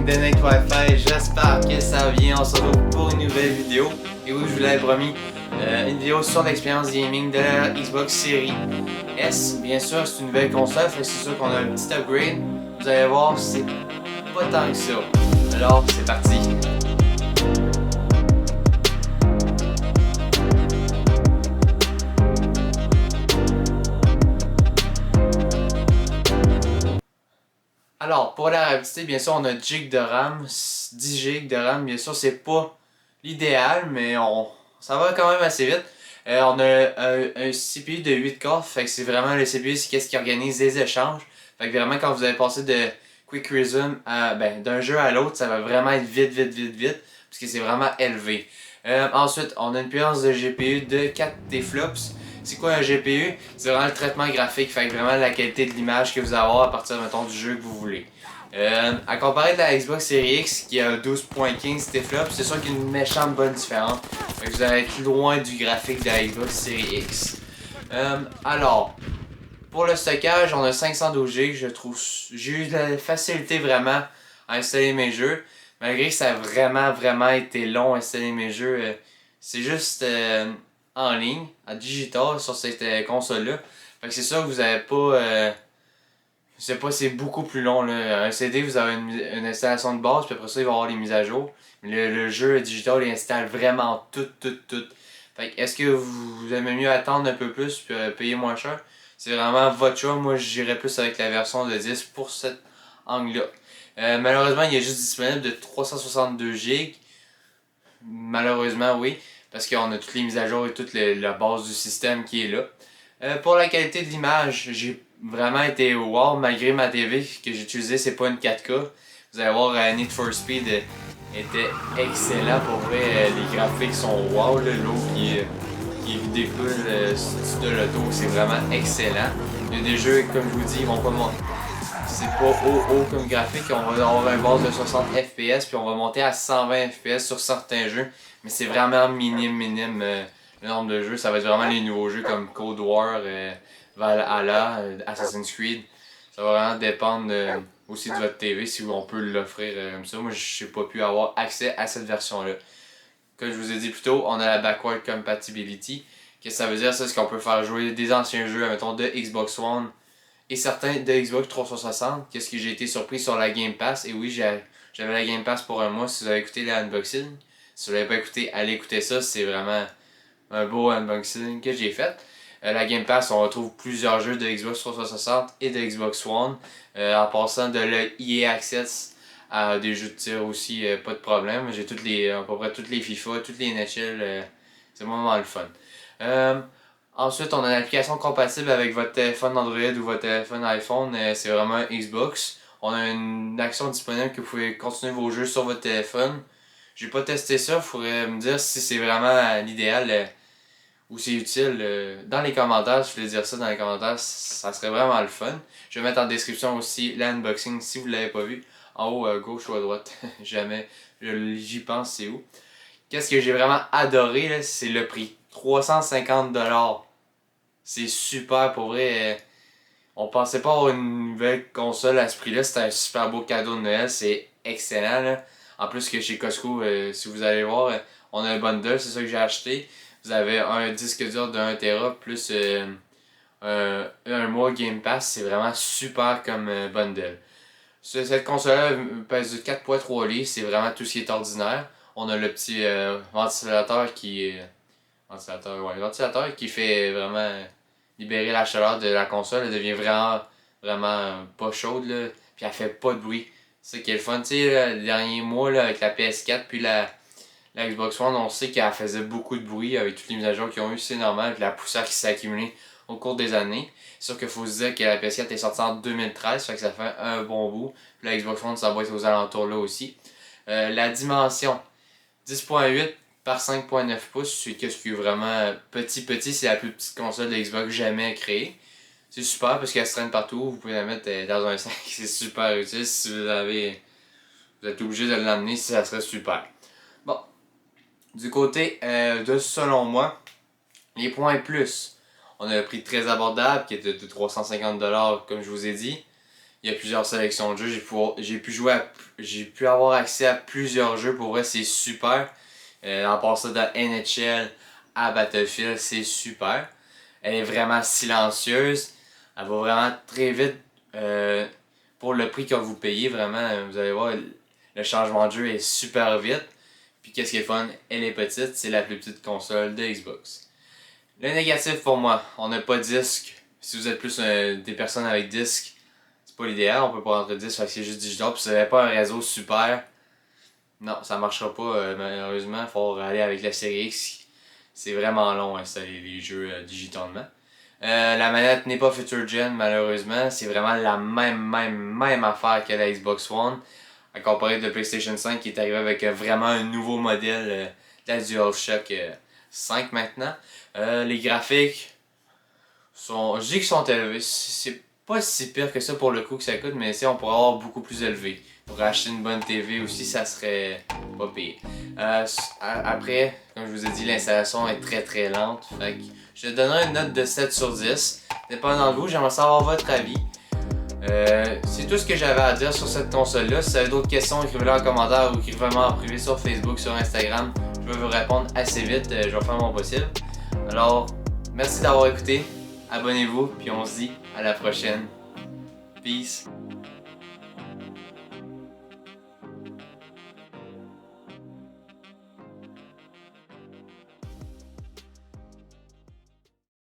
gang de Night Wi-Fi, j'espère que ça vient, on se retrouve pour une nouvelle vidéo. Et oui, je vous l'avais promis, une vidéo sur l'expérience gaming de la Xbox Series S. Bien sûr, c'est une nouvelle console, fait que c'est sûr qu'on a un petit upgrade. Vous allez voir, c'est pas tant que ça. Alors, c'est parti. Alors, pour la rapidité, bien sûr, on a 10 GB de RAM, 10 GB de RAM, bien sûr, c'est pas l'idéal, mais ça va quand même assez vite. On a un CPU de 8 corps, fait que c'est vraiment le CPU, c'est qu'est-ce qui organise les échanges. Fait que vraiment, quand vous allez passer de Quick Resume d'un jeu à l'autre, ça va vraiment être vite, parce que c'est vraiment élevé. Ensuite, on a une puissance de GPU de 4 teraflops. C'est quoi un GPU? C'est vraiment le traitement graphique, fait que vraiment la qualité de l'image que vous allez avoir à partir mettons, du jeu que vous voulez. À comparer de la Xbox Series X qui a 12.15 teraflops, c'est sûr qu'il y a une méchante bonne différence. Fait que vous allez être loin du graphique de la Xbox Series X. Alors, pour le stockage, on a 512 GB. Je trouve j'ai eu de la facilité vraiment à installer mes jeux. Malgré que ça a vraiment été long à installer mes jeux. C'est juste en ligne, à digital sur cette console-là. Fait que c'est sûr que vous avez pas. Je sais pas, c'est beaucoup plus long. Là. Un CD, vous avez une installation de base, puis après ça, il va y avoir les mises à jour. Mais le jeu digital, il installe vraiment tout. Fait que est-ce que vous aimez mieux attendre un peu plus puis payer moins cher? C'est vraiment votre choix. Moi, j'irais plus avec la version de 10 pour cet angle-là. Malheureusement, il est juste disponible de 362 GB. Malheureusement, oui. Parce qu'on a toutes les mises à jour et toute la base du système qui est là. Pour la qualité de l'image, j'ai vraiment été wow malgré ma TV que j'ai utilisée, c'est pas une 4K. Vous allez voir, Need for Speed était excellent pour vrai. Les graphiques sont wow, l'eau qui découle de l'auto, c'est vraiment excellent. Il y a des jeux, comme je vous dis, ils vont pas monter. C'est pas haut comme graphique, on va avoir un base de 60 FPS puis on va monter à 120 FPS sur certains jeux, mais c'est vraiment minime le nombre de jeux. Ça va être vraiment les nouveaux jeux comme Cold War, Valhalla, Assassin's Creed. Ça va vraiment dépendre aussi de votre TV si on peut l'offrir comme ça. Moi, je n'ai pas pu avoir accès à cette version-là. Comme je vous ai dit plus tôt, on a la Backward Compatibility. Qu'est-ce que ça veut dire? C'est qu'on peut faire jouer des anciens jeux, mettons, de Xbox One et certains de Xbox 360. Qu'est-ce que j'ai été surpris sur la Game Pass? Et oui, j'avais la Game Pass pour un mois si vous avez écouté l'unboxing. Si vous l'avez pas écouté, allez écouter ça. C'est vraiment un beau unboxing que j'ai fait. La Game Pass, on retrouve plusieurs jeux de Xbox 360 et de Xbox One. En passant de l'EA Access à des jeux de tir aussi, pas de problème. J'ai à peu près toutes les FIFA, toutes les NHL. C'est vraiment le fun. Ensuite, on a une application compatible avec votre téléphone Android ou votre téléphone iPhone. C'est vraiment un Xbox. On a une action disponible que vous pouvez continuer vos jeux sur votre téléphone. J'ai pas testé ça, il faudrait me dire si c'est vraiment l'idéal ou c'est utile. Dans les commentaires, je voulais dire ça dans les commentaires, ça serait vraiment le fun. Je vais mettre en description aussi l'unboxing si vous l'avez pas vu. En haut à gauche ou à droite, jamais j'y pense c'est où. Qu'est-ce que j'ai vraiment adoré, là, c'est le prix. 350$. C'est super pour vrai. On pensait pas avoir une nouvelle console à ce prix-là. C'était un super beau cadeau de Noël. C'est excellent. Là. En plus que chez Costco, si vous allez voir, on a un bundle. C'est ça que j'ai acheté. Vous avez un disque dur de 1TB plus un mois Game Pass. C'est vraiment super comme bundle. Cette console-là pèse 4,3 livres. C'est vraiment tout ce qui est ordinaire. On a le petit ventilateur ventilateur qui fait vraiment libérer la chaleur de la console. Elle devient vraiment pas chaude, là. Puis elle fait pas de bruit. C'est ça qui est le fun. Tu sais, les derniers mois, là, avec la PS4 puis la Xbox One, on sait qu'elle faisait beaucoup de bruit avec toutes les mises à jour qu'ils ont eu. C'est normal, avec la poussière qui s'est accumulée au cours des années. C'est sûr qu'il faut se dire que la PS4 est sortie en 2013, fait que ça fait un bon bout. Puis la Xbox One, ça va être aux alentours là aussi. La dimension 10.8 par 5.9 pouces, c'est ce qui est vraiment petit, c'est la plus petite console de Xbox jamais créée. C'est super parce qu'elle se traîne partout, vous pouvez la mettre dans un sac, c'est super utile. Si vous êtes obligé de l'emmener, ça serait super. Bon, du côté de selon moi, les points plus. On a un prix très abordable qui est de 350$ comme je vous ai dit. Il y a plusieurs sélections de jeux. J'ai pu avoir accès à plusieurs jeux. Pour vrai, c'est super. En passant de NHL à Battlefield, c'est super. Elle est vraiment silencieuse. Elle va vraiment très vite. Pour le prix que vous payez, vraiment, vous allez voir, le changement de jeu est super vite. Puis qu'est-ce qui est fun, elle est petite, c'est la plus petite console de Xbox. Le négatif pour moi, on n'a pas de disque. Si vous êtes plus des personnes avec disque, c'est pas l'idéal, on peut pas rentrer disque, fait que c'est juste digital. Puis si vous n'avez pas un réseau super, non, ça marchera pas malheureusement. Il faut aller avec la série X. C'est vraiment long à installer les jeux digitalement. La manette n'est pas Future Gen malheureusement, c'est vraiment la même affaire que la Xbox One. À comparer de PlayStation 5 qui est arrivé avec vraiment un nouveau modèle de la DualShock 5 maintenant. Les graphiques sont, je dis qu'ils sont élevés, c'est pas si pire que ça pour le coût que ça coûte, mais on pourrait avoir beaucoup plus élevé. Pour acheter une bonne TV aussi, ça serait pas pire. Après, comme je vous ai dit, l'installation est très lente. Fait que je donnerais une note de 7 sur 10. Dépendant de vous, j'aimerais savoir votre avis. C'est tout ce que j'avais à dire sur cette console-là. Si vous avez d'autres questions, écrivez-les en commentaire ou écrivez-moi en privé sur Facebook, sur Instagram. Je vais vous répondre assez vite. Je vais faire mon possible. Alors, merci d'avoir écouté. Abonnez-vous, puis on se dit à la prochaine. Peace.